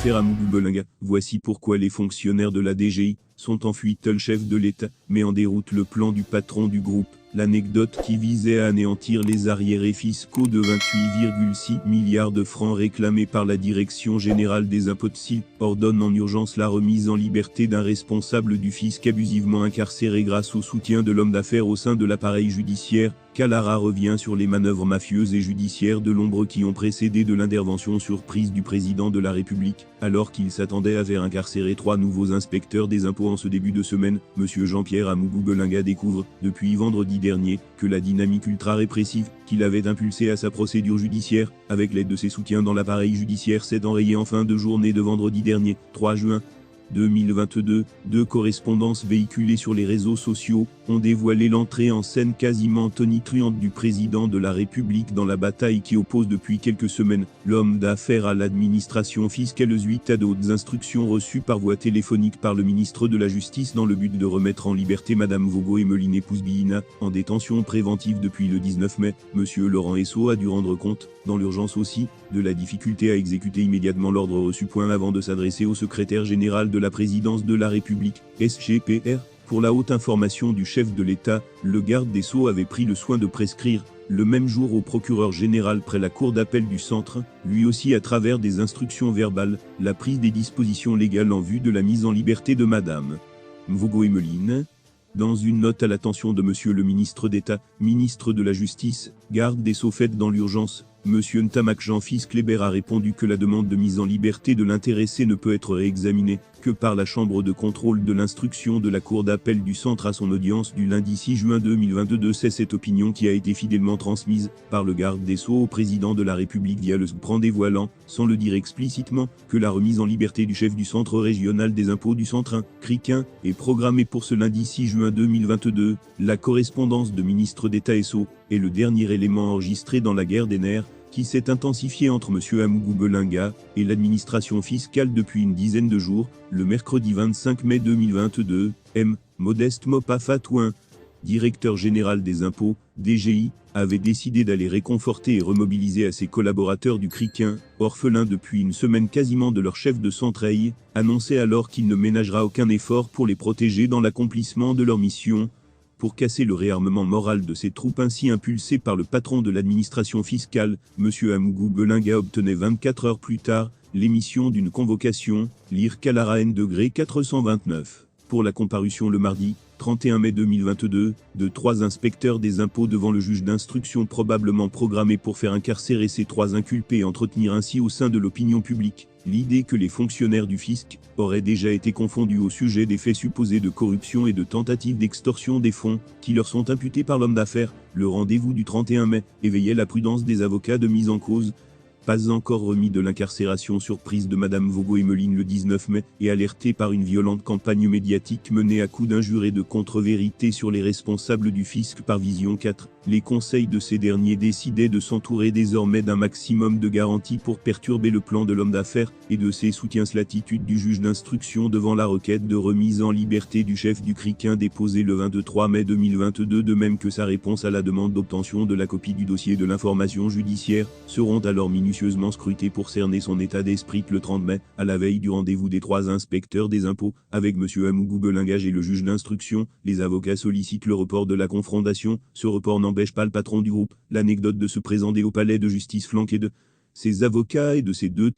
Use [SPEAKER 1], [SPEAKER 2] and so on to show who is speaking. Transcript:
[SPEAKER 1] l'affaire Amougou-Belinga. Voici pourquoi les fonctionnaires de la DGI sont en fuite. Le chef de l'État met en déroute le plan du patron du groupe. L'anecdote qui visait à anéantir les arriérés fiscaux de 28,6 milliards de francs réclamés par la Direction générale des impôts de Sille ordonne en urgence la remise en liberté d'un responsable du fisc abusivement incarcéré grâce au soutien de l'homme d'affaires au sein de l'appareil judiciaire. Calara revient sur les manœuvres mafieuses et judiciaires de l'ombre qui ont précédé de l'intervention surprise du président de la République. Alors qu'il s'attendait à faire incarcérer 3 nouveaux inspecteurs des impôts en ce début de semaine, M. Jean-Pierre Amougou-Belinga découvre, depuis vendredi dernier, que la dynamique ultra-répressive qu'il avait impulsée à sa procédure judiciaire, avec l'aide de ses soutiens dans l'appareil judiciaire, s'est enrayée en fin de journée de vendredi dernier, 3 juin. 2022, 2 correspondances véhiculées sur les réseaux sociaux ont dévoilé l'entrée en scène quasiment tonitruante du président de la République dans la bataille qui oppose depuis quelques semaines l'homme d'affaires à l'administration fiscale suite à d'autres instructions reçues par voie téléphonique par le ministre de la Justice dans le but de remettre en liberté Madame Vogo-Emeline épouse Bihina, en détention préventive depuis le 19 mai. Monsieur Laurent Esso a dû rendre compte, dans l'urgence aussi, de la difficulté à exécuter immédiatement l'ordre reçu avant de s'adresser au secrétaire général de la présidence de la République, SGPR. Pour la haute information du chef de l'État, le garde des Sceaux avait pris le soin de prescrire, le même jour au procureur général près la cour d'appel du centre, lui aussi à travers des instructions verbales, la prise des dispositions légales en vue de la mise en liberté de Madame Vogo-Emeline. Dans une note à l'attention de Monsieur le ministre d'État, ministre de la Justice, garde des Sceaux faite dans l'urgence, Monsieur Ntamak Jean-Fils Kléber a répondu que la demande de mise en liberté de l'intéressé ne peut être réexaminée que par la chambre de contrôle de l'instruction de la cour d'appel du centre à son audience du lundi 6 juin 2022. C'est cette opinion qui a été fidèlement transmise par le garde des Sceaux au président de la République via le SGPRAN, dévoilant, sans le dire explicitement, que la remise en liberté du chef du centre régional des impôts du centre 1, CRIC1, est programmée pour ce lundi 6 juin 2022. La correspondance de ministre d'État Esso est le dernier élément enregistré dans la guerre des nerfs qui s'est intensifiée entre M. Amougou-Belinga et l'administration fiscale depuis une dizaine de jours. Le mercredi 25 mai 2022, M. Modeste Mopafatouin, directeur général des impôts, DGI, avait décidé d'aller réconforter et remobiliser à ses collaborateurs du CRIC1, orphelins depuis une semaine quasiment de leur chef de centreille, annonçait alors qu'il ne ménagera aucun effort pour les protéger dans l'accomplissement de leur mission. Pour casser le réarmement moral de ces troupes ainsi impulsées par le patron de l'administration fiscale, M. Amougou-Belinga obtenait 24 heures plus tard l'émission d'une convocation, lire Calara N°429. Pour la comparution le mardi 31 mai 2022, de 3 inspecteurs des impôts devant le juge d'instruction probablement programmés pour faire incarcérer ces 3 inculpés et entretenir ainsi au sein de l'opinion publique l'idée que les fonctionnaires du fisc auraient déjà été confondus au sujet des faits supposés de corruption et de tentatives d'extorsion des fonds qui leur sont imputés par l'homme d'affaires. Le rendez-vous du 31 mai éveillait la prudence des avocats de mise en cause. Pas encore remis de l'incarcération surprise de Madame Vogo-Emeline le 19 mai et alerté par une violente campagne médiatique menée à coups d'injures et de contre-vérités sur les responsables du fisc par Vision 4, les conseils de ces derniers décidaient de s'entourer désormais d'un maximum de garanties pour perturber le plan de l'homme d'affaires et de ses soutiens. L'attitude du juge d'instruction devant la requête de remise en liberté du chef du CRIC1 déposée le 23 mai 2022, de même que sa réponse à la demande d'obtention de la copie du dossier de l'information judiciaire, seront alors minutieusement scrutés pour cerner son état d'esprit. Le 30 mai, à la veille du rendez-vous des 3 inspecteurs des impôts, avec M. Amougou-Belinga et le juge d'instruction, les avocats sollicitent le report de la confrontation. Ce report n'empêche pas le patron du groupe, l'anecdote, de se présenter au palais de justice flanqué de ses avocats et de ses 2